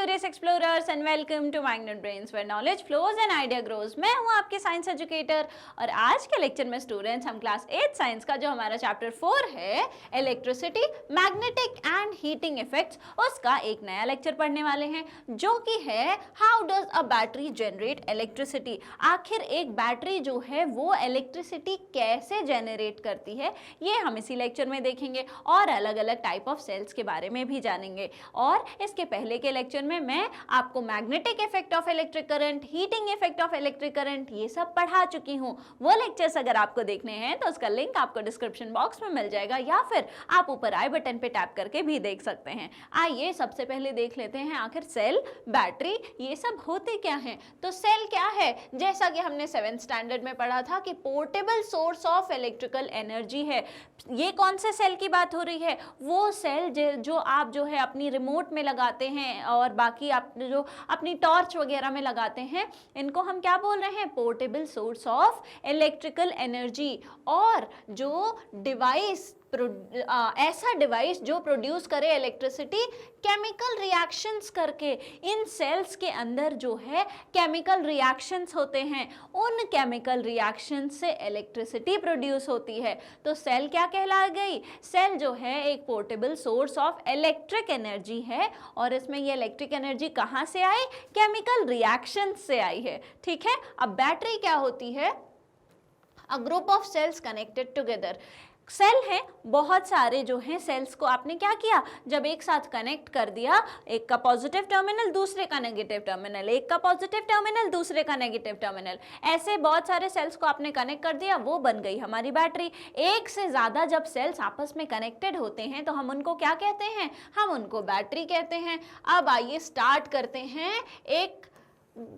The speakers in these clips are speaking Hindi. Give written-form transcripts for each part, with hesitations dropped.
Curious explorers and welcome to Magnet Brains where knowledge flows and idea grows. मैं हूं आपके साइंस एजुकेटर और आज के लेक्चर में स्टूडेंट्स हम क्लास 8 साइंस का जो हमारा चैप्टर 4 है electricity magnetic and heating effects, उसका एक नया लेक्चर पढ़ने वाले हैं जो कि है how does a battery generate electricity. आखिर एक बैटरी जो है वो इलेक्ट्रिसिटी कैसे जनरेट करती है, ये हम इसी लेक्चर में देखेंगे और अलग अलग टाइप ऑफ सेल्स के बारे में भी जानेंगे। और इसके पहले के लेक्चर में मैं आपको magnetic effect of electric current, heating effect of electric current ये सब पढ़ा चुकी हूँ। वो लेक्चर्स अगर आपको देखने हैं तो उसका लिंक आपको डिस्क्रिप्शन बॉक्स में मिल जाएगा या फिर आप ऊपर आई बटन पे टैप करके भी देख सकते हैं। आइए सबसे पहले देख लेते हैं आखिर सेल, बैटरी ये सब होते क्या हैं। तो सेल क्या है, जैसा कि हमने 7th स्टैंडर्ड में पढ़ा था कि portable source of electrical energy है। ये कौन से सेल की बात हो रही है, वो सेल जो आप जो है अपनी रिमोट में लगाते हैं और बाकी आप जो अपनी टॉर्च वगैरह में लगाते हैं, इनको हम क्या बोल रहे हैं, portable source of electrical energy. और जो डिवाइस ऐसा डिवाइस जो प्रोड्यूस करे इलेक्ट्रिसिटी केमिकल रिएक्शंस करके, इन सेल्स के अंदर जो है केमिकल रिएक्शंस होते हैं, उन केमिकल रिएक्शंस से इलेक्ट्रिसिटी प्रोड्यूस होती है। तो सेल क्या कहला गई, सेल जो है एक portable source of electric energy है और इसमें ये इलेक्ट्रिक एनर्जी कहाँ से आई, केमिकल रिएक्शंस से आई है। ठीक है, अब बैटरी क्या होती है, a group of cells connected together. Cell हैं बहुत सारे जो हैं, सेल्स को आपने क्या किया, जब एक साथ कनेक्ट कर दिया, एक का पॉजिटिव टर्मिनल दूसरे का नेगेटिव टर्मिनल, एक का पॉजिटिव टर्मिनल दूसरे का नेगेटिव टर्मिनल, ऐसे बहुत सारे सेल्स को आपने कनेक्ट कर दिया, वो बन गई हमारी बैटरी। एक से ज़्यादा जब सेल्स आपस में कनेक्टेड होते हैं तो हम उनको क्या कहते हैं, हम उनको बैटरी कहते हैं। अब आइए स्टार्ट करते हैं एक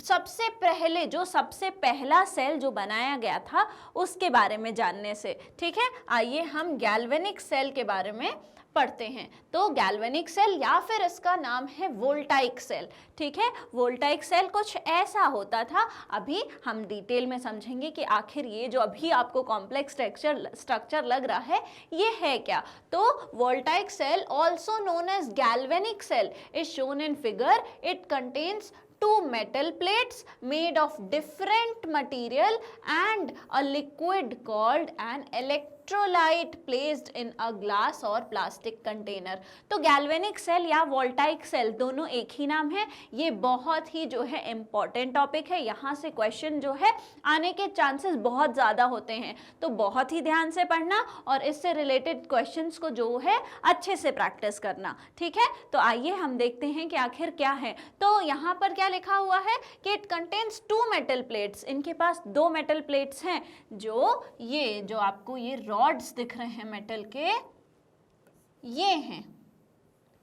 सबसे पहला सेल जो बनाया गया था उसके बारे में जानने से। ठीक है, आइए हम गैल्वेनिक सेल के बारे में पढ़ते हैं। तो गैल्वेनिक सेल या फिर इसका नाम है वोल्टाइक सेल। ठीक है, वोल्टाइक सेल कुछ ऐसा होता था। अभी हम डिटेल में समझेंगे कि आखिर ये जो अभी आपको कॉम्प्लेक्स स्ट्रक्चर लग रहा है ये है क्या। तो voltaic cell also known as galvanic cell is shown in figure. It contains two metal plates made of different material and a liquid called an electrolyte placed in a glass or plastic container। तो गैल्वेनिक सेल या वोल्टाइक सेल दोनों एक ही नाम है। ये बहुत ही जो है इम्पॉर्टेंट टॉपिक है, यहाँ से क्वेश्चन जो है आने के चांसेस बहुत ज़्यादा होते हैं, तो बहुत ही ध्यान से पढ़ना और इससे रिलेटेड क्वेश्चंस को जो है अच्छे से प्रैक्टिस करना। ठीक है, तो आइए हम देखते हैं कि आखिर क्या है। तो यहाँ पर क्या लिखा हुआ है कि इट कंटेन्स 2 मेटल प्लेट्स। इनके पास 2 मेटल प्लेट्स हैं। जो आपको ये रॉड्स दिख रहे हैं मेटल के, ये हैं।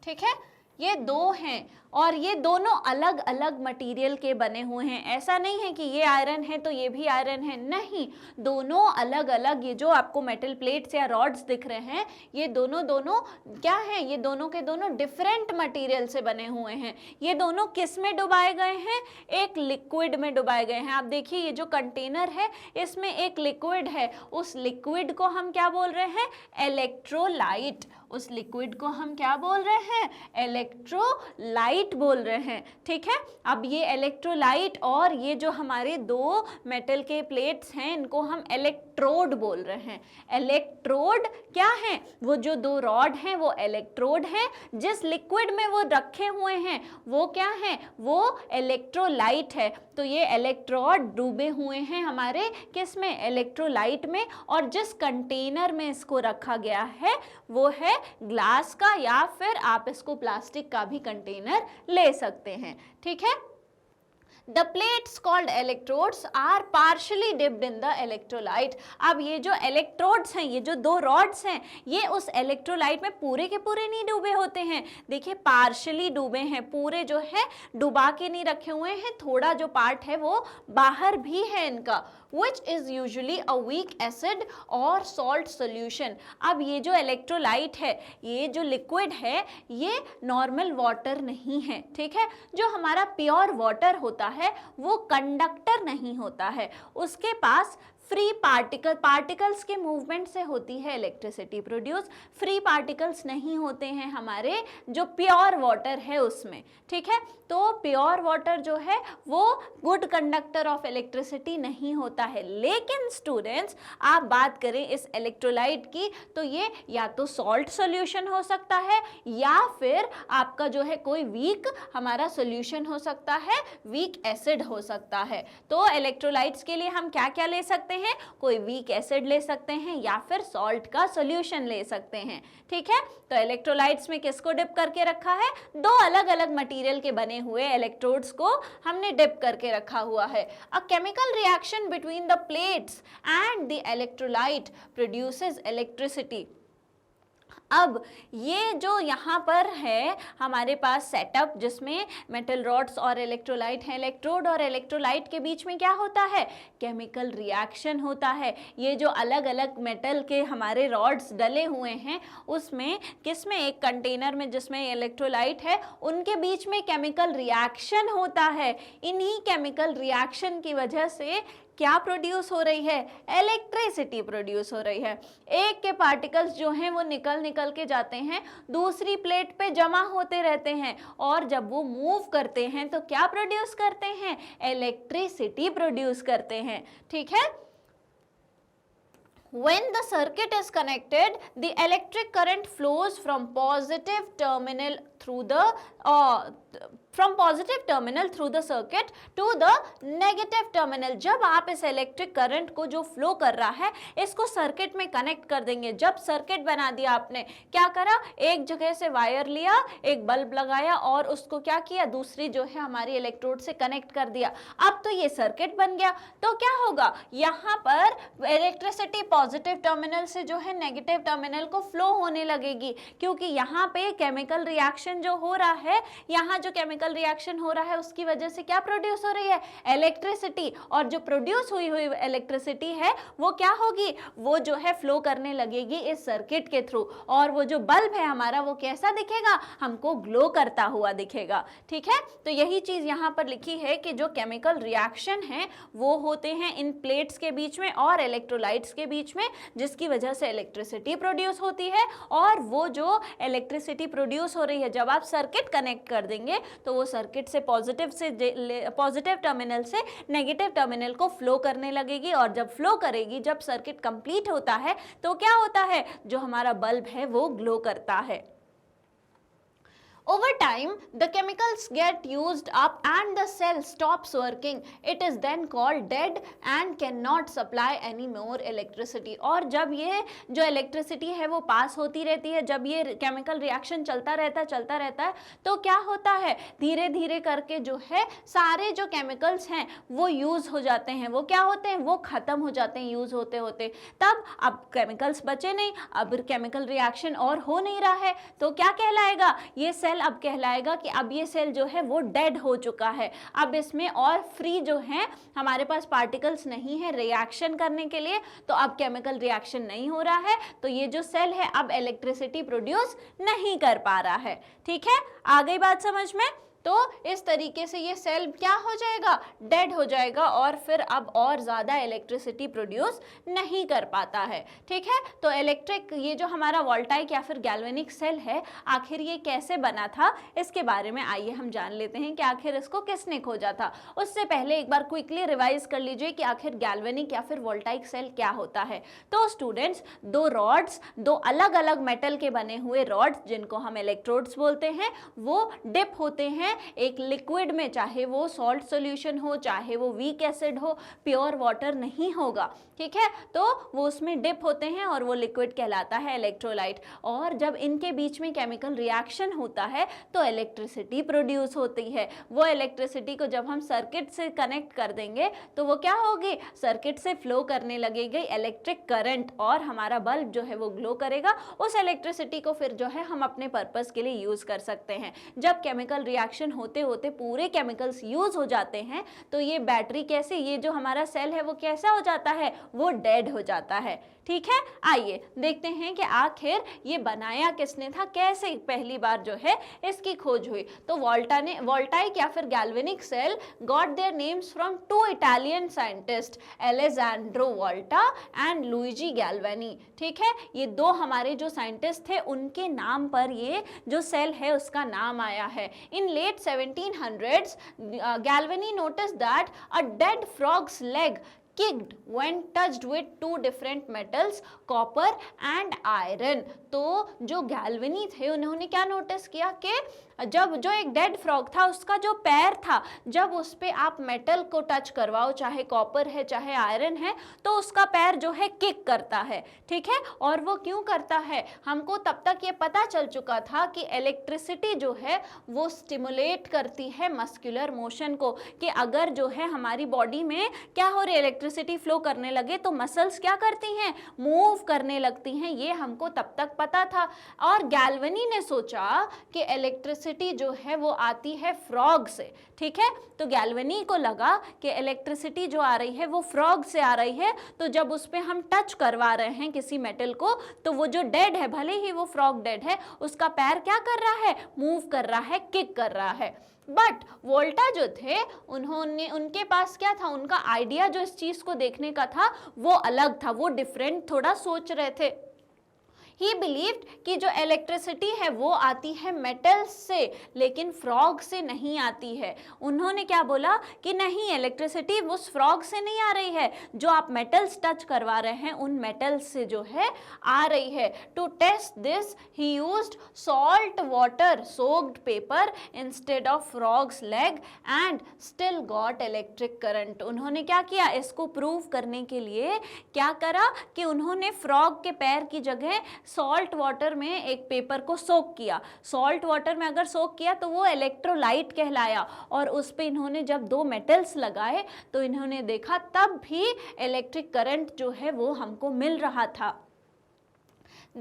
ठीक है, ये 2 हैं और ये दोनों अलग अलग मटेरियल के बने हुए हैं। ऐसा नहीं है कि ये आयरन है तो ये भी आयरन है, नहीं, दोनों अलग अलग। ये जो आपको मेटल प्लेट्स या रॉड्स दिख रहे हैं ये दोनों क्या हैं, ये दोनों के दोनों डिफरेंट मटेरियल से बने हुए हैं। ये दोनों किस में डुबाए गए हैं, एक लिक्विड में डुबाए गए हैं। आप देखिए ये जो कंटेनर है इसमें एक लिक्विड है, उस लिक्विड को हम क्या बोल रहे हैं, इलेक्ट्रोलाइट। उस लिक्विड को हम क्या बोल रहे हैं, इलेक्ट्रोलाइट बोल रहे हैं। ठीक है, अब ये इलेक्ट्रोलाइट और ये जो हमारे 2 मेटल के प्लेट्स हैं इनको हम इलेक्ट्रोड बोल रहे हैं। इलेक्ट्रोड क्या है, वो जो 2 रॉड हैं वो इलेक्ट्रोड हैं। जिस लिक्विड में वो रखे हुए हैं वो क्या है, वो इलेक्ट्रोलाइट है। तो ये इलेक्ट्रोड डूबे हुए हैं हमारे किस में, इलेक्ट्रोलाइट में। और जिस कंटेनर में इसको रखा गया है वो है ग्लास का या फिर आप इसको प्लास्टिक का भी कंटेनर ले सकते हैं। ठीक है, The plates called electrodes are partially dipped in the electrolyte। अब ये जो electrodes हैं, ये जो 2 rods हैं, ये उस electrolyte में पूरे के पूरे नहीं डूबे होते हैं। देखिए partially डूबे हैं, पूरे जो है डुबा के नहीं रखे हुए हैं, थोड़ा जो पार्ट है वो बाहर भी है इनका, which is usually a weak acid or salt solution। अब ये जो electrolyte है, ये जो liquid है, ये normal water नहीं है। ठीक है, जो हमारा pure water होता है वो कंडक्टर नहीं होता है, उसके पास फ्री पार्टिकल्स के मूवमेंट से होती है इलेक्ट्रिसिटी प्रोड्यूस। फ्री पार्टिकल्स नहीं होते हैं हमारे जो प्योर वाटर है उसमें, ठीक है। तो प्योर वाटर जो है वो गुड कंडक्टर ऑफ इलेक्ट्रिसिटी नहीं होता है। लेकिन स्टूडेंट्स आप बात करें इस इलेक्ट्रोलाइट की, तो ये या तो सॉल्ट सॉल्यूशन हो सकता है या फिर आपका जो है कोई वीक हमारा सॉल्यूशन हो सकता है, वीक एसिड हो सकता है। तो इलेक्ट्रोलाइट्स के लिए हम क्या क्या ले सकते हैं, कोई वीक एसिड ले सकते हैं या फिर सॉल्ट का सॉल्यूशन ले सकते हैं, ठीक है। तो इलेक्ट्रोलाइट्स में किसको डिप करके रखा है, दो अलग अलग मटेरियल के बने हुए इलेक्ट्रोड्स को हमने डिप करके रखा हुआ है। A chemical reaction between the plates and the electrolyte produces electricity. अब ये जो यहाँ पर है हमारे पास सेटअप जिसमें मेटल रॉड्स और इलेक्ट्रोलाइट है, इलेक्ट्रोड और इलेक्ट्रोलाइट के बीच में क्या होता है, केमिकल रिएक्शन होता है। ये जो अलग अलग मेटल के हमारे रॉड्स डले हुए हैं उसमें किसमें, एक कंटेनर में जिसमें इलेक्ट्रोलाइट है, उनके बीच में केमिकल रिएक्शन होता है। इन्हीं केमिकल रिएक्शन की वजह से क्या प्रोड्यूस हो रही है, इलेक्ट्रिसिटी प्रोड्यूस हो रही है। एक के पार्टिकल्स जो हैं वो निकल के जाते हैं, दूसरी प्लेट पे जमा होते रहते हैं और जब वो मूव करते हैं तो क्या प्रोड्यूस करते हैं, इलेक्ट्रिसिटी प्रोड्यूस करते हैं, ठीक है। When the circuit is connected, the electric current flows from positive terminal through the circuit to the negative terminal। जब आप इस इलेक्ट्रिक करंट को जो फ्लो कर रहा है इसको सर्किट में कनेक्ट कर देंगे। जब सर्किट बना दिया आपने, क्या करा, एक जगह से वायर लिया, एक बल्ब लगाया और उसको क्या किया, दूसरी जो है हमारी इलेक्ट्रोड से कनेक्ट कर दिया। अब तो ये सर्किट बन गया। तो क्या होगा, यहाँ पर इलेक्ट्रिसिटी पॉजिटिव टर्मिनल से जो है नेगेटिव टर्मिनल को फ्लो होने लगेगी, क्योंकि यहाँ पे केमिकल रिएक्शन जो हो रहा है, यहाँ जो केमिकल रिएक्शन हो रहा है उसकी वजह से क्या प्रोड्यूस हो रही है, इलेक्ट्रिसिटी। और जो प्रोड्यूस हुई इलेक्ट्रिसिटी है वो क्या होगी, वो जो है फ्लो करने लगेगी इस सर्किट के थ्रू, और वो जो बल्ब है हमारा वो कैसा दिखेगा, हमको ग्लो करता हुआ दिखेगा, ठीक है। तो यही चीज यहाँ पर लिखी है कि जो केमिकल रिएक्शन है वो होते हैं इन प्लेट्स के बीच में और इलेक्ट्रोलाइट्स के बीच में, जिसकी वजह से इलेक्ट्रिसिटी प्रोड्यूस होती है। और वो जो इलेक्ट्रिसिटी प्रोड्यूस हो रही है, जब आप सर्किट कनेक्ट कर देंगे तो वो सर्किट से पॉजिटिव टर्मिनल से नेगेटिव टर्मिनल को फ्लो करने लगेगी, और जब फ्लो करेगी, जब सर्किट कंप्लीट होता है तो क्या होता है, जो हमारा बल्ब है वो ग्लो करता है। Over time, the chemicals get used up and the cell stops working. It is then called dead and cannot supply any more electricity. और जब ये जो इलेक्ट्रिसिटी है वो पास होती रहती है, जब ये केमिकल रिएक्शन चलता रहता है तो क्या होता है, धीरे धीरे करके जो है सारे जो केमिकल्स हैं वो यूज़ हो जाते हैं। वो क्या होते हैं, वो ख़त्म हो जाते हैं यूज़ होते होते। तब अब केमिकल्स बचे नहीं, अब केमिकल रिएक्शन और हो नहीं रहा है, तो क्या कहलाएगा, ये सेल अब कहलाएगा कि अब ये सेल जो है वो डेड हो चुका है। अब इसमें और फ्री जो है हमारे पास पार्टिकल्स नहीं है रिएक्शन करने के लिए, तो अब केमिकल रिएक्शन नहीं हो रहा है, तो ये जो सेल है अब इलेक्ट्रिसिटी प्रोड्यूस नहीं कर पा रहा है, ठीक है। आ गई बात समझ में। तो इस तरीके से ये सेल क्या हो जाएगा, डेड हो जाएगा, और फिर अब और ज़्यादा इलेक्ट्रिसिटी प्रोड्यूस नहीं कर पाता है, ठीक है। तो इलेक्ट्रिक ये जो हमारा वोल्टाइक या फिर गैल्वेनिक सेल है, आखिर ये कैसे बना था इसके बारे में आइए हम जान लेते हैं कि आखिर इसको किसने खोजा था। उससे पहले एक बार क्विकली रिवाइज कर लीजिए कि आखिर गैल्वेनिक या फिर वोल्टाइक सेल क्या होता है। तो स्टूडेंट्स, दो रॉड्स, दो अलग अलग मेटल के बने हुए रॉड्स जिनको हम इलेक्ट्रोड्स बोलते हैं, वो डिप होते हैं एक लिक्विड में, चाहे वो सॉल्ट सॉल्यूशन हो, चाहे वो वीक एसिड हो, प्योर वाटर नहीं होगा, ठीक है। तो वो उसमें डिप होते हैं और वो लिक्विड कहलाता है इलेक्ट्रोलाइट। और जब इनके बीच में केमिकल रिएक्शन होता है तो इलेक्ट्रिसिटी प्रोड्यूस होती है। वो इलेक्ट्रिसिटी को जब हम सर्किट से कनेक्ट कर देंगे तो वो क्या होगी, सर्किट से फ्लो करने लगेगी इलेक्ट्रिक करंट, और हमारा बल्ब जो है वो ग्लो करेगा। उस इलेक्ट्रिसिटी को फिर जो है हम अपने पर्पस के लिए यूज कर सकते हैं। जब केमिकल रिएक्शन होते होते पूरे केमिकल्स यूज हो जाते हैं तो ये बैटरी कैसे, ये जो हमारा सेल है वो कैसा हो जाता है, वो डेड हो जाता है, ठीक है, आइए देखते हैं कि आखिर ये बनाया किसने था, कैसे पहली बार जो है इसकी खोज हुई। तो वोल्टाइक या फिर galvanic cell got their names from two Italian scientist, Alejandro Volta and Luigi Galvani. ठीक है, ये दो हमारे जो साइंटिस्ट थे उनके नाम पर ये जो सेल है उसका नाम आया है। In late 1700s Galvani notice that a dead frog's leg kicked when touched with two different metals, copper and iron। तो जो गैल्वेनी थे उन्होंने क्या नोटिस किया कि जब जो एक डेड फ्रॉग था उसका जो पैर था, जब उस पे आप मेटल को टच करवाओ, चाहे कॉपर है चाहे आयरन है, तो उसका पैर जो है किक करता है। ठीक है, और वो क्यों करता है, हमको तब तक ये पता चल चुका था कि इलेक्ट्रिसिटी जो है वो स्टिमुलेट करती है मस्कुलर मोशन को, कि अगर जो है हमारी बॉडी में क्या हो रही है, इलेक्ट्रिसिटी फ्लो करने लगे तो मसल्स क्या करती हैं, मूव करने लगती हैं। ये हमको तब तक पता था। और गैल्वेनी ने सोचा कि इलेक्ट्रिसिटी जो है वो आती है फ्रॉग से। ठीक है, तो गैल्वेनी को लगा कि इलेक्ट्रिसिटी जो आ रही है वो फ्रॉग से आ रही है, तो जब उस पे हम टच करवा रहे हैं किसी मेटल को, तो वो जो डेड है, भले ही वो फ्रॉग डेड है, उसका पैर क्या कर रहा है, मूव कर रहा है, किक कर रहा है। बट वोल्टा जो थे उनके पास क्या था, उनका आइडिया जो इस चीज को देखने का था वो अलग था, वो डिफरेंट थोड़ा सोच रहे थे। ही बिलीव्ड कि जो इलेक्ट्रिसिटी है वो आती है मेटल्स से, लेकिन फ्रॉग से नहीं आती है। उन्होंने क्या बोला कि नहीं, इलेक्ट्रिसिटी उस फ्रॉग से नहीं आ रही है, जो आप मेटल्स टच करवा रहे हैं उन मेटल्स से जो है आ रही है। To test this he used salt water soaked paper instead of frogs leg and still got electric current. उन्होंने क्या किया, इसको प्रूव करने के लिए क्या करा कि उन्होंने फ्रॉग के पैर की जगह सॉल्ट वाटर में एक पेपर को सोक किया। सॉल्ट वाटर में अगर सोक किया तो वो इलेक्ट्रोलाइट कहलाया, और उस पे इन्होंने जब दो मेटल्स लगाए तो इन्होंने देखा तब भी इलेक्ट्रिक करंट जो है वो हमको मिल रहा था।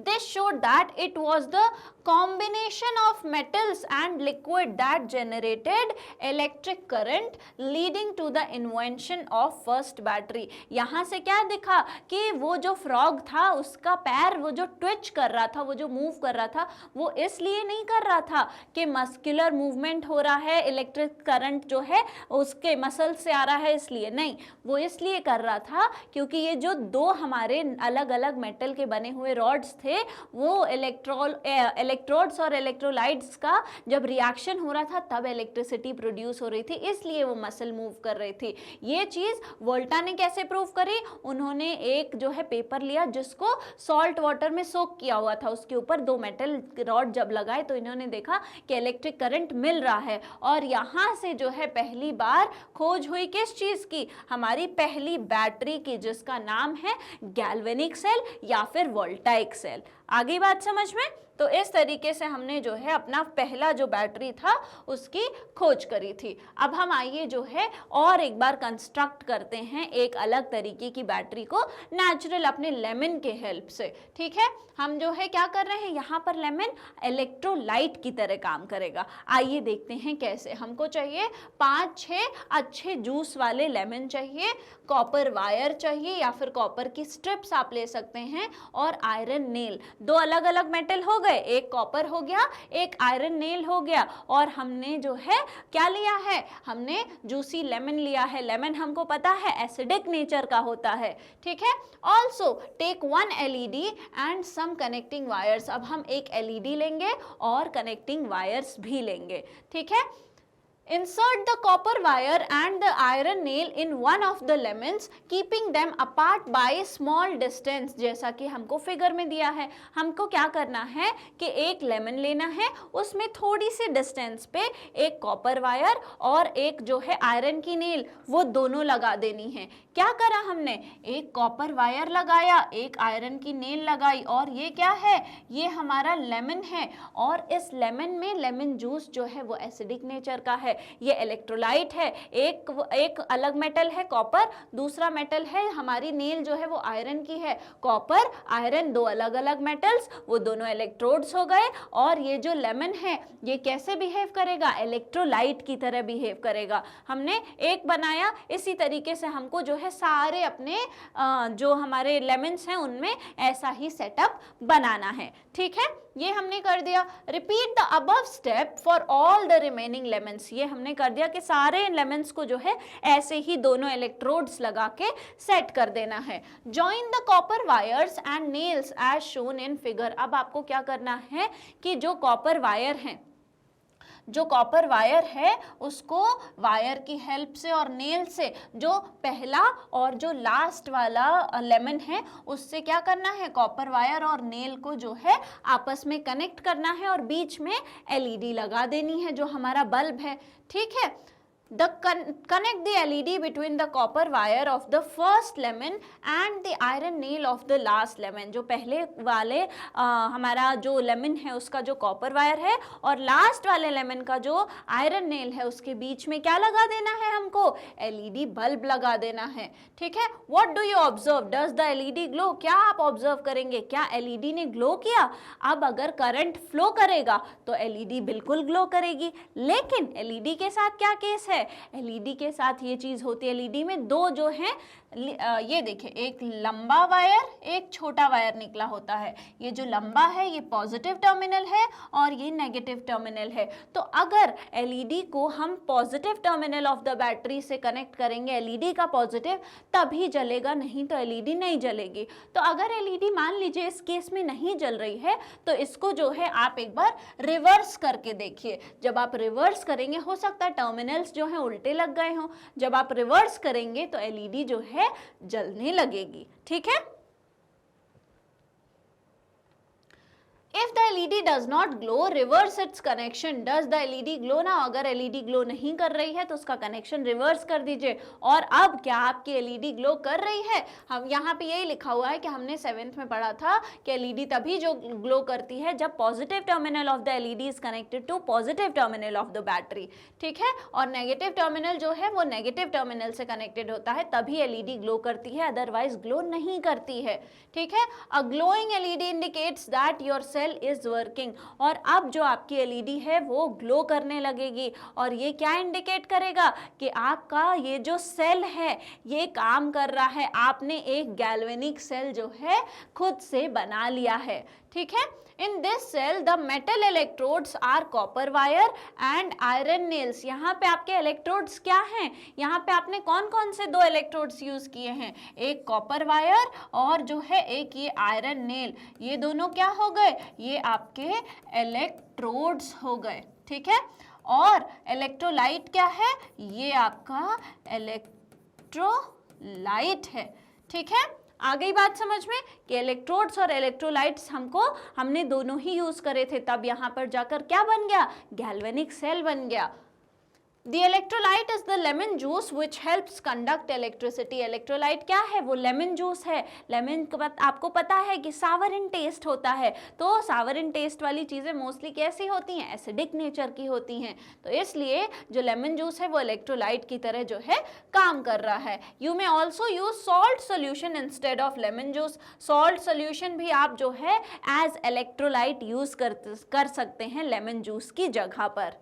This showed that it was the combination of metals and liquid that generated electric current leading to the invention of first battery। यहाँ से क्या दिखा कि वो जो फ्रॉग था उसका पैर वो जो ट्विच कर रहा था, वो जो मूव कर रहा था, वो इसलिए नहीं कर रहा था कि मस्कुलर मूवमेंट हो रहा है, इलेक्ट्रिक करंट जो है उसके मसल से आ रहा है, इसलिए नहीं, वो इसलिए कर रहा था क्योंकि ये जो दो हमारे अलग अलग मेटल के बने हुए रॉड्स थे वो इलेक्ट्रोड्स और इलेक्ट्रोलाइट्स का जब रिएक्शन हो रहा था तब इलेक्ट्रिसिटी प्रोड्यूस हो रही थी, इसलिए वो मसल मूव कर रही थी। ये चीज वोल्टा ने कैसे प्रूव करी, उन्होंने एक जो है पेपर लिया जिसको सॉल्ट वाटर में सोक किया हुआ था, उसके ऊपर दो मेटल रॉड जब लगाए तो इन्होंने देखा कि इलेक्ट्रिक करंट मिल रहा है, और यहाँ से जो है पहली बार खोज हुई किस चीज की, हमारी पहली बैटरी की, जिसका नाम है गैल्वेनिक सेल या फिर वोल्टाइक सेल। आगे बात समझ में? तो इस तरीके से हमने जो है अपना पहला जो बैटरी था उसकी खोज करी थी। अब हम आइए जो है और एक बार कंस्ट्रक्ट करते हैं एक अलग तरीके की बैटरी को, नेचुरल अपने लेमन के हेल्प से। ठीक है, हम जो है क्या कर रहे हैं, यहाँ पर लेमन इलेक्ट्रोलाइट की तरह काम करेगा। आइए देखते हैं कैसे। हमको चाहिए 5-6 अच्छे जूस वाले लेमन चाहिए, कॉपर वायर चाहिए या फिर कॉपर की स्ट्रिप्स आप ले सकते हैं, और आयरन नेल। दो अलग अलग मेटल हो गए, एक कॉपर हो गया, एक आयरन नेल हो गया, और हमने जो है क्या लिया है, हमने जूसी लेमन लिया है। लेमन हमको पता है एसिडिक नेचर का होता है। ठीक है, also take 1 LED and some connecting wires. अब हम एक LED लेंगे और कनेक्टिंग वायर्स भी लेंगे। ठीक है, insert the copper wire and the iron nail in one of the lemons, keeping them apart by a small distance। जैसा कि हमको फिगर में दिया है, हमको क्या करना है कि एक लेमन लेना है, उसमें थोड़ी सी डिस्टेंस पे एक कॉपर वायर और एक जो है आयरन की नेल, वो दोनों लगा देनी है। क्या करा हमने, एक कॉपर वायर लगाया, एक आयरन की नेल लगाई, और ये क्या है, ये हमारा लेमन है, और इस लेमन में लेमन जूस जो है वो एसिडिक नेचर का है, है ये इलेक्ट्रोलाइट है, एक अलग मेटल है कॉपर, दूसरा मेटल है हमारी नेल जो है वो आयरन की है। कॉपर आयरन दो अलग अलग मेटल्स, वो दोनों इलेक्ट्रोड्स हो गए। और ये जो लेमन है ये कैसे बिहेव करेगा, इलेक्ट्रोलाइट की तरह बिहेव करेगा। हमने एक बनाया, इसी तरीके से हमको जो है सारे अपने जो हमारे लेमन्स हैं उनमें ऐसा ही सेटअप बनाना है। ठीक है, ये हमने कर दिया। Repeat the above step for all the remaining lemons, ये हमने कर दिया कि सारे लेमन्स को जो है ऐसे ही दोनों इलेक्ट्रोड्स लगा के सेट कर देना है। Join the copper wires and nails as shown in figure. अब आपको क्या करना है कि जो कॉपर वायर है उसको वायर की हेल्प से और नेल से जो पहला और जो लास्ट वाला लेमन है उससे क्या करना है, कॉपर वायर और नेल को जो है आपस में कनेक्ट करना है और बीच में एलईडी लगा देनी है जो हमारा बल्ब है। ठीक है, connect the LED between the copper wire of the first lemon and the iron nail of the last lemon। जो पहले वाले हमारा जो लेमन है उसका जो कॉपर वायर है और लास्ट वाले लेमन का जो आयरन नेल है उसके बीच में क्या लगा देना है, हमको LED बल्ब लगा देना है। ठीक है, what do you observe? Does the LED glow? क्या आप ऑब्जर्व करेंगे, क्या LED ने ग्लो किया? अब अगर करंट फ्लो करेगा तो LED बिल्कुल ग्लो करेगी, लेकिन LED के साथ क्या केस है, एलईडी के साथ ये चीज होती है, एलईडी में दो जो है ये देखिए, एक लंबा वायर एक छोटा वायर निकला होता है। ये जो लंबा है ये पॉजिटिव टर्मिनल है और ये नेगेटिव टर्मिनल है। तो अगर एलईडी को हम positive terminal of the battery से कनेक्ट करेंगे, एलईडी का पॉजिटिव, तभी जलेगा, नहीं तो एलईडी नहीं जलेगी। तो अगर एलईडी मान लीजिए इस केस में नहीं जल रही है तो इसको जो है आप एक बार रिवर्स करके देखिए। जब आप रिवर्स करेंगे, हो सकता है टर्मिनल्स जो है उल्टे लग गए हों, जब आप रिवर्स करेंगे तो एलईडी जो है जलने लगेगी। ठीक है, If the LED does not glow, reverse its connection. Does the LED glow now? अगर LED ग्लो नहीं कर रही है तो उसका कनेक्शन रिवर्स कर दीजिए। और अब क्या आपकी LED ग्लो कर रही है? हम यहाँ पे यही लिखा हुआ है कि हमने 7th में पढ़ा था कि LED तभी जो ग्लो करती है जब positive terminal of the LED is connected to positive terminal of the battery. ठीक है, और नेगेटिव टर्मिनल जो है वो नेगेटिव टर्मिनल से कनेक्टेड होता है, तभी LED ग्लो करती है, अदरवाइज ग्लो नहीं करती है। ठीक है, a glowing LED indicates that your cell is working. और अब जो आपकी एलईडी है वो ग्लो करने लगेगी और ये क्या इंडिकेट करेगा कि आपका ये जो सेल है ये काम कर रहा है, आपने एक गैल्वेनिक सेल जो है खुद से बना लिया है। ठीक है, in this cell the metal electrodes are copper wire and iron nails. यहाँ पे आपके इलेक्ट्रोड्स क्या हैं, यहाँ पे आपने कौन कौन से दो इलेक्ट्रोड्स यूज किए हैं, एक कॉपर वायर और जो है एक ये आयरन नेल। ये दोनों क्या हो गए, ये आपके इलेक्ट्रोड्स हो गए। ठीक है, और इलेक्ट्रोलाइट क्या है, ये आपका इलेक्ट्रोलाइट है। ठीक है, आ गई बात समझ में कि इलेक्ट्रोड्स और इलेक्ट्रोलाइट्स हमने दोनों ही यूज करे थे, तब यहाँ पर जाकर क्या बन गया, गैल्वेनिक सेल बन गया। The electrolyte is the lemon juice which helps conduct electricity। Electrolyte क्या है, वो लेमन जूस है। लेमन आपको पता है कि सावर इन टेस्ट होता है, तो सावर इन टेस्ट वाली चीज़ें मोस्टली कैसी होती हैं, एसिडिक नेचर की होती हैं, तो इसलिए जो लेमन जूस है वो इलेक्ट्रोलाइट की तरह जो है काम कर रहा है। You may also use salt solution instead of lemon juice. Salt solution भी आप जो है एज इलेक्ट्रोलाइट यूज कर सकते हैं लेमन जूस की जगह पर।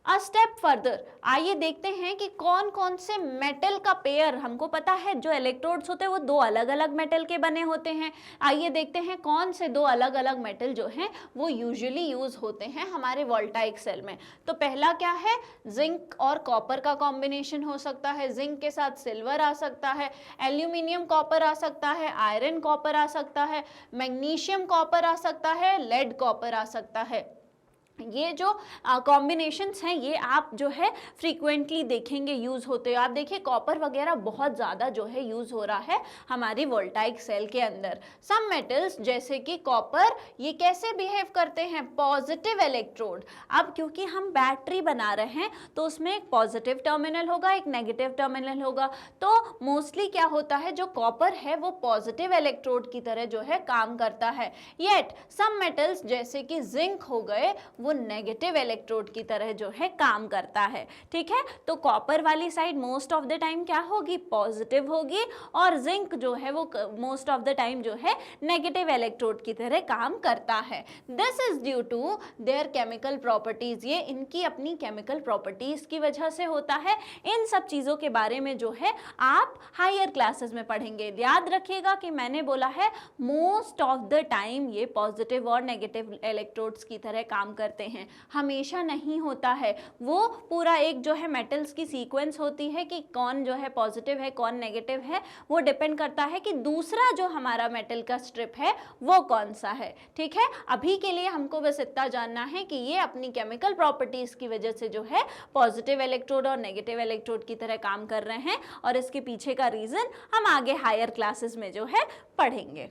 अ स्टेप फर्दर, आइए देखते हैं कि कौन कौन से मेटल का पेयर, हमको पता है जो इलेक्ट्रोड्स होते हैं वो दो अलग अलग मेटल के बने होते हैं। आइए देखते हैं कौन से दो अलग अलग मेटल जो हैं वो यूजुअली यूज होते हैं हमारे वोल्टाइक सेल में। तो पहला क्या है, जिंक और कॉपर का कॉम्बिनेशन हो सकता है, जिंक के साथ सिल्वर आ सकता है, एल्यूमिनियम कॉपर आ सकता है, आयरन कॉपर आ सकता है, मैग्नीशियम कॉपर आ सकता है, लेड कॉपर आ सकता है। ये जो कॉम्बिनेशंस हैं ये आप जो है फ्रीक्वेंटली देखेंगे यूज़ होते हैं। आप देखिए कॉपर वगैरह बहुत ज़्यादा जो है यूज़ हो रहा है हमारी वोल्टाइक सेल के अंदर। सम मेटल्स जैसे कि कॉपर, ये कैसे बिहेव करते हैं, पॉजिटिव इलेक्ट्रोड। अब क्योंकि हम बैटरी बना रहे हैं तो उसमें एक पॉजिटिव टर्मिनल होगा, एक नेगेटिव टर्मिनल होगा, तो मोस्टली क्या होता है जो कॉपर है वो पॉजिटिव इलेक्ट्रोड की तरह जो है काम करता है। येट सम मेटल्स जैसे कि जिंक हो गए वो नेगेटिव इलेक्ट्रोड की तरह जो है काम करता है, ठीक है। तो कॉपर वाली side most of the time क्या होगी, पॉजिटिव होगी, और जिंक जो है वो मोस्ट ऑफ द टाइम जो है नेगेटिव इलेक्ट्रोड की तरह काम करता है। This is due to their chemical properties, ये इनकी अपनी केमिकल प्रॉपर्टीज की वजह से होता है। इन सब चीजों के बारे में जो है आप हायर क्लासेस में पढ़ेंगे। याद रखिएगा कि मैंने बोला है मोस्ट ऑफ द टाइम ये पॉजिटिव और नेगेटिव इलेक्ट्रोड्स की तरह काम करते हैं, हमेशा नहीं होता है। वो पूरा एक जो है मेटल्स की सीक्वेंस होती है कि कौन जो है पॉजिटिव है कौन नेगेटिव है, वो डिपेंड करता है कि दूसरा जो हमारा मेटल का स्ट्रिप है वो कौन सा है, ठीक है। अभी के लिए हमको बस इतना जानना है कि ये अपनी केमिकल प्रॉपर्टीज की वजह से जो है पॉजिटिव इलेक्ट्रोड और नेगेटिव इलेक्ट्रोड की तरह काम कर रहे हैं, और इसके पीछे का रीजन हम आगे हायर क्लासेस में जो है पढ़ेंगे।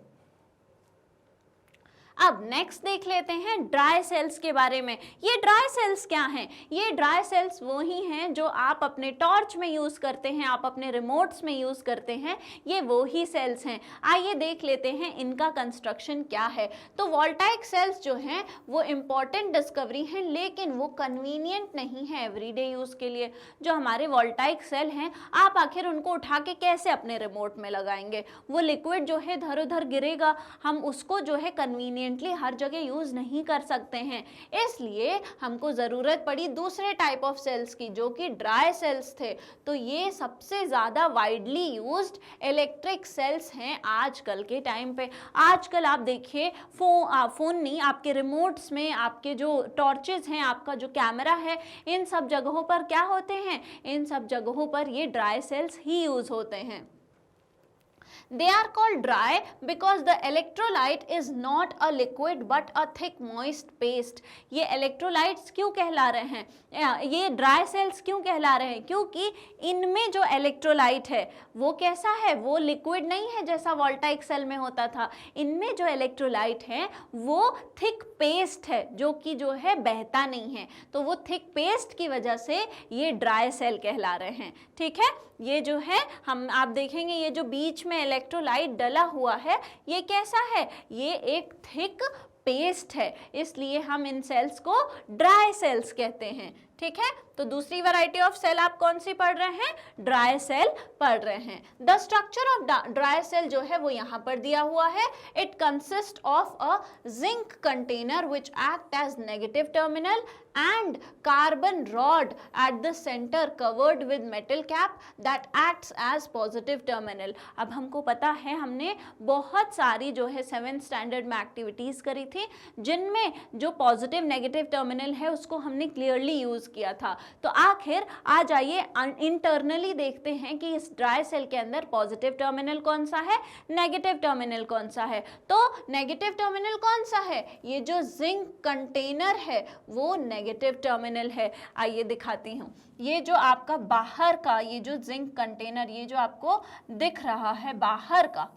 अब नेक्स्ट देख लेते हैं ड्राई सेल्स के बारे में। ये ड्राई सेल्स क्या हैं? ये ड्राई सेल्स वो ही हैं जो आप अपने टॉर्च में यूज़ करते हैं, आप अपने रिमोट्स में यूज़ करते हैं, ये वो ही सेल्स हैं। आइए देख लेते हैं इनका कंस्ट्रक्शन क्या है। तो वोल्टाइक सेल्स जो हैं वो इम्पॉर्टेंट डिस्कवरी हैं, लेकिन वो कन्वीनियंट नहीं है एवरीडे यूज़ के लिए। जो हमारे वोल्टाइक सेल हैं, आप आखिर उनको उठा के कैसे अपने रिमोट में लगाएंगे? वो लिक्विड जो है इधर उधर गिरेगा, हम उसको जो है कन्वीनियंट हर जगह यूज नहीं कर सकते हैं। इसलिए हमको जरूरत पड़ी दूसरे टाइप ऑफ सेल्स की, जो कि ड्राई सेल्स थे। तो ये सबसे ज्यादा वाइडली यूज्ड इलेक्ट्रिक सेल्स हैं आजकल के टाइम पे। आजकल आप देखिए फोन नहीं, आपके रिमोट्स में, आपके जो टॉर्चेस हैं, आपका जो कैमरा है, इन सब जगहों पर क्या होते हैं, इन सब जगहों पर ये ड्राई सेल्स ही यूज होते हैं। They are called dry because the electrolyte is not a liquid but a thick moist paste. ये electrolytes क्यों कहला रहे हैं, ये dry cells क्यों कहला रहे हैं? क्योंकि इनमें जो electrolyte है वो कैसा है, वो liquid नहीं है जैसा वोल्टाइक सेल में होता था। इनमें जो electrolyte है वो thick paste है, जो कि जो है बहता नहीं है। तो वो thick paste की वजह से ये dry cell कहला रहे हैं, ठीक है। ये जो है हम आप देखेंगे ये जो बीच में इलेक्ट्रोलाइट डला हुआ है, ये कैसा है, ये एक थिक पेस्ट है, इसलिए हम इन सेल्स को ड्राई सेल्स कहते हैं, ठीक है। तो दूसरी वैरायटी ऑफ सेल आप कौन सी पढ़ रहे हैं, ड्राई सेल पढ़ रहे हैं। The structure of dry cell जो है वो यहाँ पर दिया हुआ है। It consist of a zinc container which act as negative terminal and carbon rod at the center covered with metal cap that acts as positive terminal। अब हमको पता है हमने बहुत सारी जो है 7th स्टैंडर्ड में एक्टिविटीज़ करी थी, जिनमें जो पॉजिटिव नेगेटिव टर्मिनल है उसको हमने क्लियरली यूज़ किया था। तो आखिर आ जाइए इंटरनली देखते हैं कि इस ड्राई सेल के अंदर पॉजिटिव टर्मिनल कौन सा है, नेगेटिव टर्मिनल कौन सा है। तो नेगेटिव टर्मिनल कौन सा है, ये जो जिंक कंटेनर है वो नेगेटिव टर्मिनल है। आइए दिखाती हूँ, ये जो आपका बाहर का ये जो जिंक कंटेनर, ये जो आपको दिख रहा है बाहर का,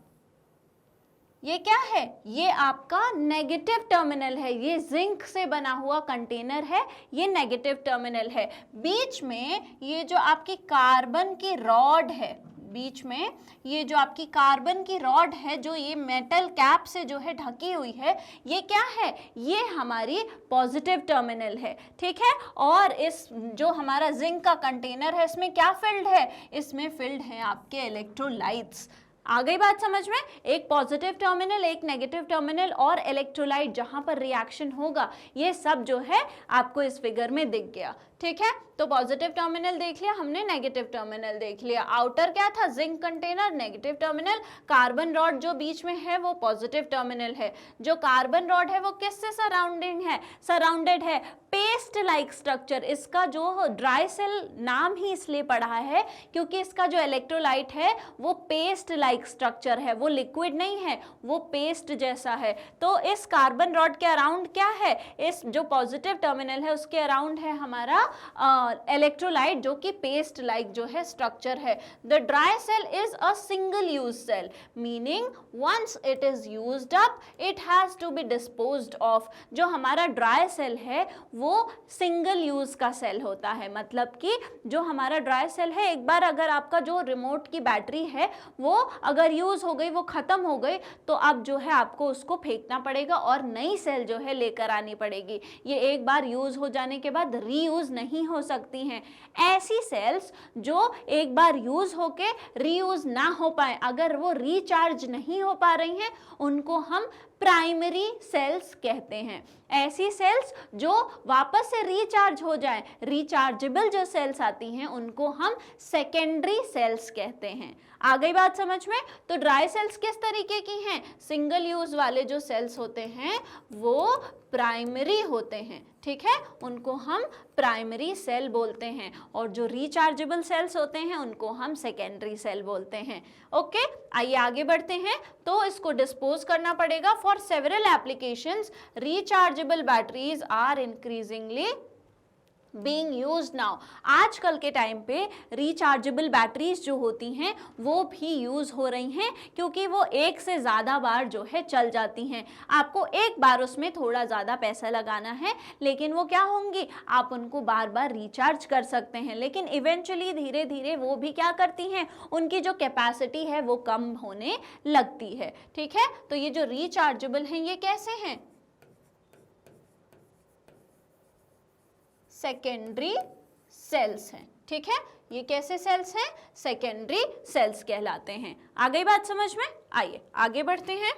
ये क्या है, ये आपका नेगेटिव टर्मिनल है। ये जिंक से बना हुआ कंटेनर है, ये नेगेटिव टर्मिनल है। बीच में ये जो आपकी कार्बन की रॉड है, बीच में ये जो आपकी कार्बन की रॉड है, जो ये मेटल कैप से जो है ढकी हुई है, ये क्या है, ये हमारी पॉजिटिव टर्मिनल है, ठीक है। और इस जो हमारा जिंक का कंटेनर है, इसमें क्या फिल्ड है, इसमें फिल्ड है आपके इलेक्ट्रोलाइट्स। आ गई बात समझ में? एक पॉजिटिव टर्मिनल, एक नेगेटिव टर्मिनल और इलेक्ट्रोलाइट जहां पर रिएक्शन होगा, ये सब जो है आपको इस फिगर में दिख गया, ठीक है। तो पॉजिटिव टर्मिनल देख लिया हमने, नेगेटिव टर्मिनल देख लिया। आउटर क्या था, zinc container, negative terminal. Carbon rod जो बीच में है वो पॉजिटिव टर्मिनल है। जो कार्बन रॉड है वो किससे सराउंडेड है, पेस्ट लाइक स्ट्रक्चर। इसका जो ड्राई सेल नाम ही इसलिए पड़ा है क्योंकि इसका जो इलेक्ट्रोलाइट है वो पेस्ट लाइक स्ट्रक्चर है, वो लिक्विड नहीं है, वो पेस्ट जैसा है। तो इस कार्बन रॉड के अराउंड क्या है, इस जो पॉजिटिव टर्मिनल है उसके अराउंड है हमारा इलेक्ट्रोलाइट, जो कि पेस्ट लाइक जो है स्ट्रक्चर है। The dry cell is a single use cell, meaning once it is used up it has to be disposed of. जो हमारा ड्राई सेल है वो सिंगल यूज का सेल होता है, मतलब कि जो हमारा ड्राई सेल है, एक बार अगर आपका जो रिमोट की बैटरी है वो अगर यूज हो गई, वो खत्म हो गई, तो अब जो है आपको उसको फेंकना पड़ेगा और नई सेल जो है लेकर आनी पड़ेगी। ये एक बार यूज हो जाने के बाद रीयूज नहीं हो सकती हैं। ऐसी सेल्स जो एक बार यूज होके रीयूज ना हो पाए, अगर वो रिचार्ज नहीं हो पा रही हैं, उनको हम प्राइमरी सेल्स कहते हैं। ऐसी सेल्स जो वापस से रिचार्ज हो जाए, रिचार्जेबल जो सेल्स आती हैं, उनको हम सेकेंडरी सेल्स कहते हैं। आ गई बात समझ में? तो ड्राई सेल्स किस तरीके की हैं? सिंगल यूज वाले जो सेल्स होते हैं वो प्राइमरी होते हैं, ठीक है, उनको हम प्राइमरी सेल बोलते हैं, और जो रिचार्जेबल सेल्स होते हैं उनको हम सेकेंडरी सेल बोलते हैं। ओके, आइए आगे बढ़ते हैं। तो इसको डिस्पोज करना पड़ेगा। For several applications rechargeable batteries are increasingly being used now. आजकल के टाइम पे रिचार्जेबल बैटरीज जो होती हैं वो भी यूज हो रही हैं, क्योंकि वो एक से ज़्यादा बार जो है चल जाती हैं। आपको एक बार उसमें थोड़ा ज़्यादा पैसा लगाना है, लेकिन वो क्या होंगी, आप उनको बार बार रिचार्ज कर सकते हैं, लेकिन इवेंचुअली धीरे धीरे वो भी क्या करती हैं, उनकी जो कैपेसिटी है वो कम होने लगती है। ठीक है, तो ये जो रिचार्जेबल हैं ये कैसे हैं? सेकेंडरी सेल्स हैं। ठीक है, ये कैसे सेल्स हैं? सेकेंडरी सेल्स कहलाते हैं। आ गई बात समझ में? आइए आगे बढ़ते हैं।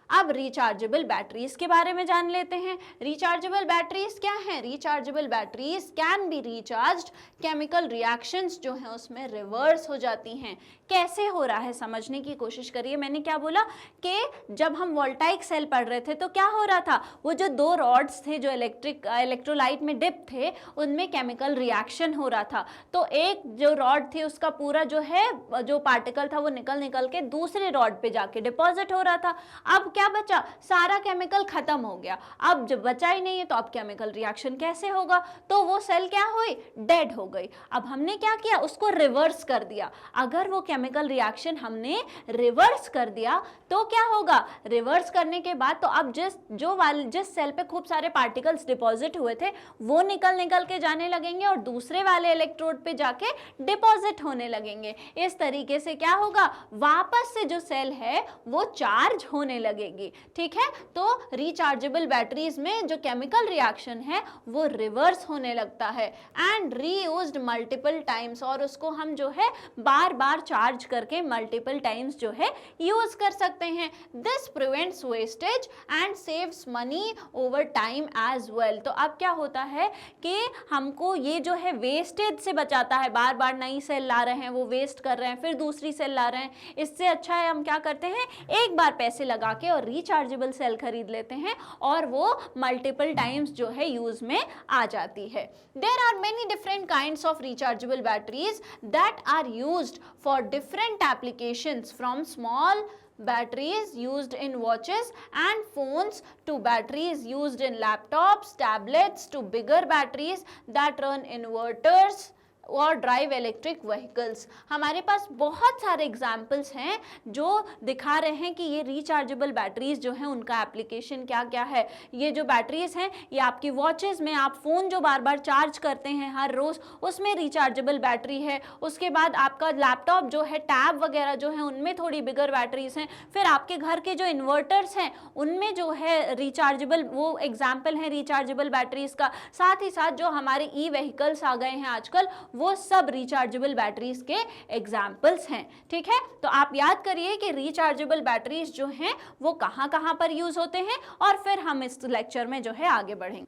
अब रिचार्जेबल बैटरीज के बारे में जान लेते हैं। रिचार्जेबल बैटरीज क्या हैं? Rechargeable batteries can be recharged, chemical reactions जो हैं उसमें रिवर्स हो जाती हैं। कैसे हो रहा है समझने की कोशिश करिए। मैंने क्या बोला कि जब हम वोल्टाइक सेल पढ़ रहे थे तो क्या हो रहा था, वो जो दो रॉड्स थे जो इलेक्ट्रोलाइट में डिप थे, उनमें केमिकल रिएक्शन हो रहा था। तो एक जो रॉड थी उसका पूरा जो है जो पार्टिकल था वो निकल निकल के दूसरे रॉड पे जाके डिपॉजिट हो रहा था। अब क्या बचा, सारा केमिकल खत्म हो गया। अब जब बचा ही नहीं है तो अब केमिकल रिएक्शन कैसे होगा, तो वो सेल क्या हुई, डेड हो गई। अब हमने क्या किया, उसको रिवर्स कर दिया। अगर वो केमिकल रिएक्शन हमने रिवर्स कर दिया तो क्या होगा, रिवर्स करने के बाद तो अब जिस सेल पे खूब सारे पार्टिकल्स डिपॉजिट हुए थे वो निकल के जाने लगेंगे और दूसरे वाले इलेक्ट्रोड पे जाके डिपॉजिट होने लगेंगे। इस तरीके से क्या होगा, वापस से जो सेल है वो चार्ज होने लगेगी। ठीक है, तो रिचार्जेबल बैटरीज में जो केमिकल रिएक्शन है वो रिवर्स होने लगता है एंड रीयूज्ड मल्टीपल टाइम्स, और उसको हम जो है बार बार चार्ज करके मल्टीपल टाइम्स जो है यूज कर सकते हैं। This prevents wastage and saves money over time as well. तो अब क्या होता है कि हमको ये जो है वेस्टेज से बचाता है, बार बार नई सेल ला रहे हैं वो वेस्ट कर रहे हैं, फिर दूसरी सेल ला रहे हैं। इससे अच्छा है हम क्या करते हैं, एक बार पैसे लगा के और रिचार्जेबल सेल खरीद लेते हैं और वो मल्टीपल टाइम्स जो है यूज में आ जाती है। There are many different kinds of rechargeable batteries that are used for different applications, from small batteries used in watches and phones to batteries used in laptops, tablets, to bigger batteries that run inverters और ड्राइव इलेक्ट्रिक व्हीकल्स। हमारे पास बहुत सारे एग्जाम्पल्स हैं जो दिखा रहे हैं कि ये रिचार्जेबल बैटरीज जो हैं उनका एप्लीकेशन क्या क्या है। ये जो बैटरीज हैं ये आपकी वॉचेस में, आप फ़ोन जो बार बार चार्ज करते हैं हर रोज़ उसमें रिचार्जेबल बैटरी है। उसके बाद आपका लैपटॉप जो है, टैब वगैरह जो है उनमें थोड़ी बिगर बैटरीज हैं। फिर आपके घर के जो इन्वर्टर्स हैं उनमें जो है रिचार्जेबल, वो एग्जाम्पल है रिचार्जेबल बैटरीज का। साथ ही साथ जो हमारे ई व्हीकल्स आ गए हैं आजकल वो सब रिचार्जेबल बैटरीज के एग्जाम्पल्स हैं। ठीक है, तो आप याद करिए कि रिचार्जेबल बैटरीज जो हैं वो कहाँ कहाँ पर यूज होते हैं और फिर हम इस लेक्चर में जो है आगे बढ़ेंगे।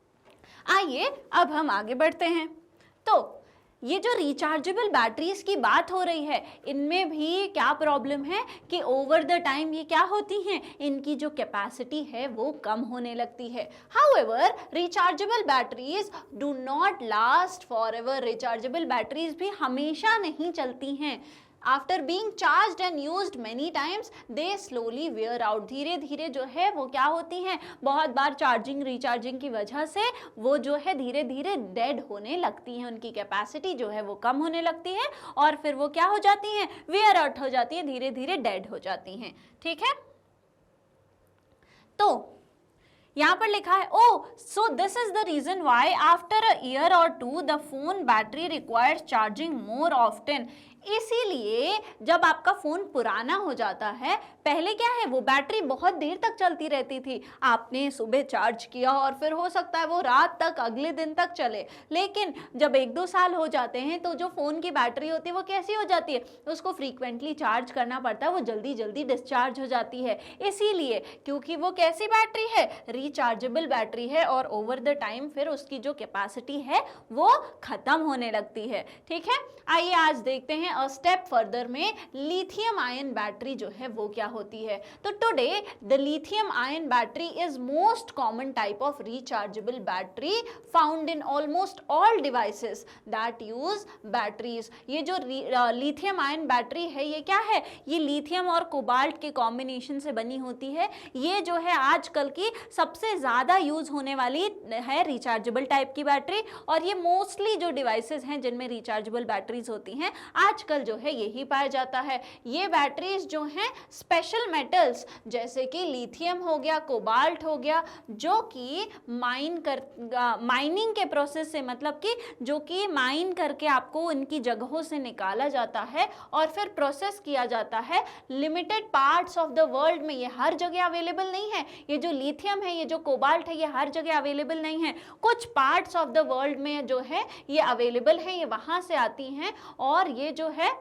आइए अब हम आगे बढ़ते हैं। तो ये जो रिचार्जेबल बैटरीज की बात हो रही है इनमें भी क्या प्रॉब्लम है कि ओवर द टाइम ये क्या होती हैं, इनकी जो कैपेसिटी है वो कम होने लगती है। However rechargeable batteries do not last forever. Rechargeable batteries भी हमेशा नहीं चलती हैं। After being charged and used many times they slowly wear out. धीरे धीरे जो है वो क्या होती हैं, बहुत बार चार्जिंग रिचार्जिंग की वजह से वो जो है धीरे धीरे डेड होने लगती हैं, उनकी कैपेसिटी जो है वो कम होने लगती है और फिर वो क्या हो जाती हैं, वेयर आउट हो जाती है, धीरे धीरे डेड हो जाती हैं। ठीक है, तो यहाँ पर लिखा है oh so this is the reason why after a year or two the phone battery requires charging more often. इसीलिए जब आपका फोन पुराना हो जाता है, पहले क्या है वो बैटरी बहुत देर तक चलती रहती थी, आपने सुबह चार्ज किया और फिर हो सकता है वो रात तक अगले दिन तक चले, लेकिन जब 1-2 साल हो जाते हैं तो जो फोन की बैटरी होती है वो कैसी हो जाती है, उसको फ्रीक्वेंटली चार्ज करना पड़ता है, वो जल्दी जल्दी डिस्चार्ज हो जाती है। इसीलिए क्योंकि वो कैसी बैटरी है, रिचार्जेबल बैटरी है, और ओवर द टाइम फिर उसकी जो कैपेसिटी है वो खत्म होने लगती है। ठीक है, आइए आज देखते हैं अ स्टेप फर्दर में लिथियम आयन बैटरी जो है वो क्या होती है। तो today the lithium ion battery is most common type of rechargeable battery found in almost all devices that use batteries. ये जो लिथियम आयन बैटरी है ये क्या है, ये लिथियम और कोबाल्ट के कॉम्बिनेशन से बनी होती है। ये जो है आजकल की सबसे ज्यादा यूज होने वाली है रिचार्जेबल टाइप की बैटरी, और ये मोस्टली जो डिवाइसेस हैं जिनमें रिचार्जेबल बैटरीज होती हैं आजकल जो है यही पाया जाता है। ये बैटरीज जो हैं स्पेशल मेटल्स जैसे कि लिथियम हो गया, कोबाल्ट हो गया, जो कि माइनिंग के प्रोसेस से, मतलब कि जो कि माइन करके आपको इनकी जगहों से निकाला जाता है और फिर प्रोसेस किया जाता है। Limited parts of the world में, ये हर जगह अवेलेबल नहीं है। ये जो लिथियम है, ये जो कोबाल्ट है, ये हर जगह अवेलेबल नहीं है। कुछ पार्ट्स ऑफ द वर्ल्ड में जो है ये अवेलेबल है, ये वहां से आती हैं, और ये जो है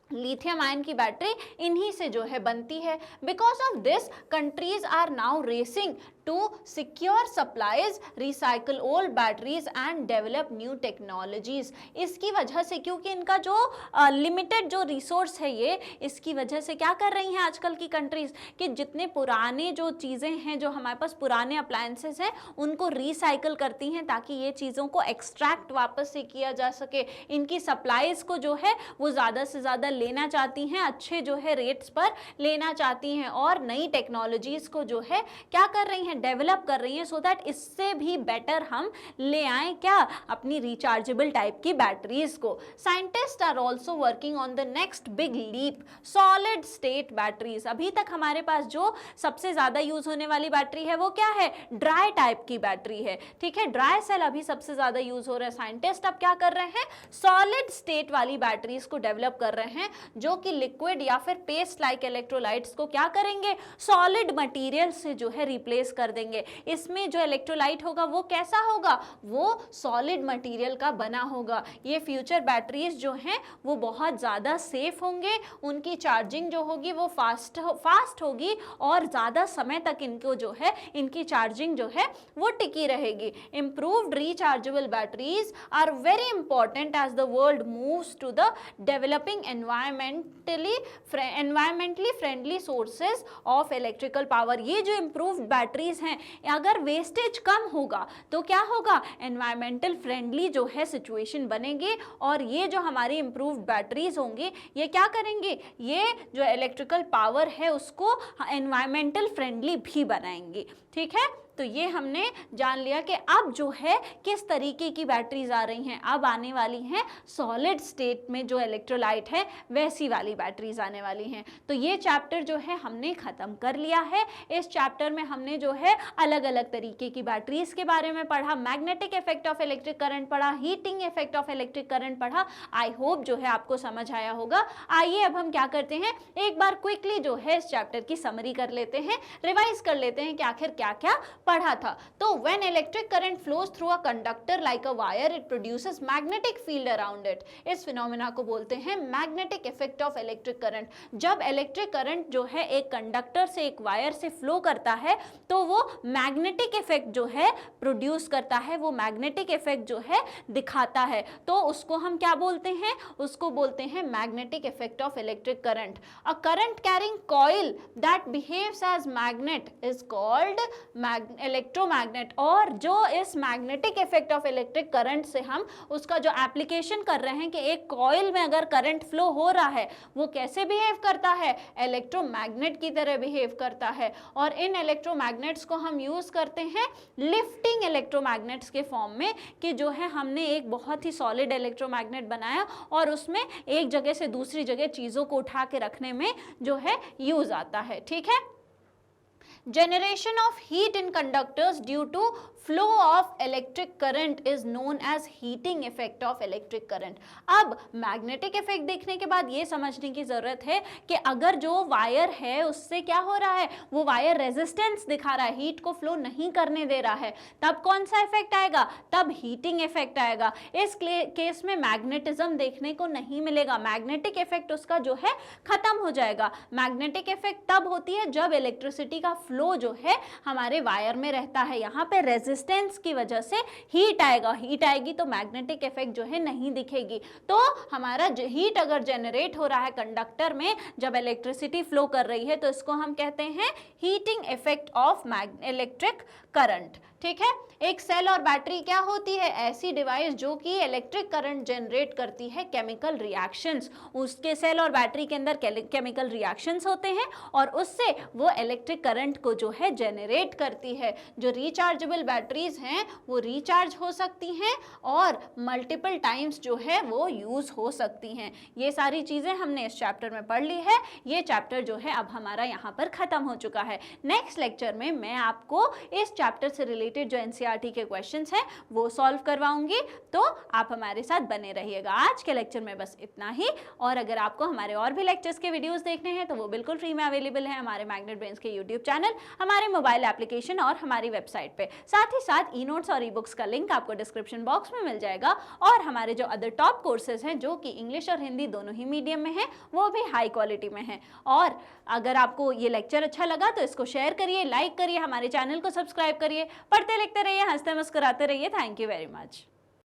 लिथियम आयन की बैटरी इन्हीं से जो है बनती है। Because of this countries are now racing to secure supplies, recycle old batteries and develop new technologies। इसकी वजह से, क्योंकि इनका जो लिमिटेड जो रिसोर्स है ये, इसकी वजह से क्या कर रही हैं आजकल की कंट्रीज कि जितने पुराने जो चीज़ें हैं, जो हमारे पास पुराने अप्लायंसेस हैं, उनको रिसाइकल करती हैं ताकि ये चीज़ों को एक्सट्रैक्ट वापस से किया जा सके। इनकी सप्लाईज को जो है वो ज़्यादा से ज़्यादा लेना चाहती हैं, अच्छे जो है रेट्स पर लेना चाहती हैं, और नई टेक्नोलॉजीज़ को जो है क्या कर रही हैं, डेवलप कर रही हैं, सो दैट इससे भी बेटर हम ले आएं क्या, अपनी रिचार्जेबल टाइप की बैटरीज को। Scientist are also working on the next big leap, solid state batteries. अभी तक हमारे पास जो सबसे ज्यादा यूज होने वाली बैटरी है वो क्या है, ड्राई टाइप की बैटरी है। ठीक है, ड्राई सेल अभी सबसे ज्यादा यूज हो रहा है। साइंटिस्ट अब क्या कर रहे हैं, सॉलिड स्टेट वाली बैटरीज को डेवलप कर रहे हैं, जो कि लिक्विड या फिर पेस्ट लाइक इलेक्ट्रोलाइट्स को क्या करेंगे, सॉलिड मटेरियल से जो है रिप्लेस कर देंगे। इसमें जो इलेक्ट्रोलाइट होगा वो कैसा होगा, वो सॉलिड मटेरियल का बना होगा। ये फ्यूचर बैटरीज जो हैं वो बहुत ज़्यादा सेफ होंगे, उनकी चार्जिंग जो होगी वो फास्ट होगी, और ज़्यादा समय तक इनको जो है इनकी चार्जिंग जो है वो टिकी रहेगी। Improved rechargeable batteries are very important as the world moves to the developing environmentally friendly sources of electrical power. ये जो इम्प्रूव्ड बैटरीज हैं, अगर वेस्टेज कम होगा तो क्या होगा, एनवायरमेंटल फ्रेंडली जो है सिचुएशन बनेगी, और ये जो हमारी इम्प्रूव्ड बैटरीज होंगी ये क्या करेंगे, ये जो इलेक्ट्रिकल पावर है उसको एनवायरमेंटल फ्रेंडली भी बनाएंगी। ठीक है, तो ये हमने जान लिया कि अब जो है किस तरीके की बैटरीज आ रही हैं। अब आने वाली हैं सॉलिड स्टेट में जो इलेक्ट्रोलाइट है वैसी वाली बैटरीज आने वाली हैं। तो ये चैप्टर जो है हमने ख़त्म कर लिया है। इस चैप्टर में हमने जो है अलग अलग तरीके की बैटरीज के बारे में पढ़ा, magnetic effect of electric current पढ़ा, heating effect of electric current पढ़ा। आई होप जो है आपको समझ आया होगा। आइए अब हम क्या करते हैं, एक बार क्विकली जो है इस चैप्टर की समरी कर लेते हैं, रिवाइज कर लेते हैं कि आखिर क्या क्या पढ़ा था। तो when electric current flows through a conductor like a wire, it produces magnetic field around it। इस फिनोमेना को बोलते हैं magnetic effect of electric current. जब इलेक्ट्रिक करंट जो है एक कंडक्टर से एक वायर से फ्लो करता है तो वो मैग्नेटिक इफेक्ट जो है प्रोड्यूस करता है, वो मैग्नेटिक इफेक्ट जो है दिखाता है। तो उसको हम क्या बोलते हैं, उसको बोलते हैं magnetic effect of electric current. A current carrying coil that behaves as magnet is called electromagnet. और जो इस magnetic effect of electric current से हम उसका जो एप्लीकेशन कर रहे हैं कि एक कॉइल में अगर करंट फ्लो हो रहा है वो कैसे बिहेव करता है, इलेक्ट्रोमैग्नेट की तरह बिहेव करता है। और इन इलेक्ट्रोमैग्नेट्स को हम यूज करते हैं लिफ्टिंग इलेक्ट्रोमैग्नेट्स के फॉर्म में, कि जो है हमने एक बहुत ही सॉलिड इलेक्ट्रोमैग्नेट बनाया और उसमें एक जगह से दूसरी जगह चीजों को उठा के रखने में जो है यूज आता है। ठीक है, generation of heat in conductors due to flow of electric current is known as heating effect of electric current. अब मैग्नेटिक इफेक्ट देखने के बाद ये समझने की जरूरत है कि अगर जो वायर है उससे क्या हो रहा है, वो वायर रेजिस्टेंस दिखा रहा है, हीट को फ्लो नहीं करने दे रहा है, तब कौन सा इफेक्ट आएगा, तब हीटिंग इफेक्ट आएगा। इस केस में मैग्नेटिज्म देखने को नहीं मिलेगा, मैग्नेटिक इफेक्ट उसका जो है खत्म हो जाएगा। मैग्नेटिक इफेक्ट तब होती है जब इलेक्ट्रिसिटी का फ्लो जो है हमारे वायर में रहता है, यहाँ पे रेजिस्टेंस की वजह से हीट आएगा, हीट आएगी तो मैग्नेटिक इफेक्ट जो है नहीं दिखेगी। तो हमारा हीट अगर जनरेट हो रहा है कंडक्टर में जब इलेक्ट्रिसिटी फ्लो कर रही है तो इसको हम कहते हैं heating effect of electric current. ठीक है, एक सेल और बैटरी क्या होती है, ऐसी डिवाइस जो कि इलेक्ट्रिक करंट जनरेट करती है केमिकल रिएक्शंस। उसके सेल और बैटरी के अंदर केमिकल रिएक्शंस होते हैं और उससे वो इलेक्ट्रिक करंट को जो है जनरेट करती है। जो रिचार्जेबल बैटरीज हैं वो रिचार्ज हो सकती हैं और मल्टीपल टाइम्स जो है वो यूज हो सकती हैं। ये सारी चीजें हमने इस चैप्टर में पढ़ ली है। ये चैप्टर जो है अब हमारा यहाँ पर खत्म हो चुका है। नेक्स्ट लेक्चर में मैं आपको इस चैप्टर से रिलेटेड जो एनसीईआरटी के क्वेश्चंस हैं वो सॉल्व करवाऊंगी, तो आप हमारे साथ बने रहिएगा। आज के लेक्चर में बस इतना ही, और अगर आपको हमारे और भी लेक्चर्स के वीडियोस देखने हैं तो वो बिल्कुल फ्री में अवेलेबल है हमारे मैग्नेट ब्रेन्स के यूट्यूब चैनल, हमारे मोबाइल एप्लीकेशन और हमारी वेबसाइट पे। साथ ही साथ ई नोट्स और ई बुक्स का लिंक आपको डिस्क्रिप्शन बॉक्स में मिल जाएगा, और हमारे जो अदर टॉप कोर्सेज हैं जो कि इंग्लिश और हिंदी दोनों ही मीडियम में हैं वो भी हाई क्वालिटी में हैं। और अगर आपको ये लेक्चर अच्छा लगा तो इसको शेयर करिए, लाइक करिए, हमारे चैनल को सब्सक्राइब करिए, पढ़ते लिखते रहिए, हंसते मुस्कुराते रहिए। Thank you very much.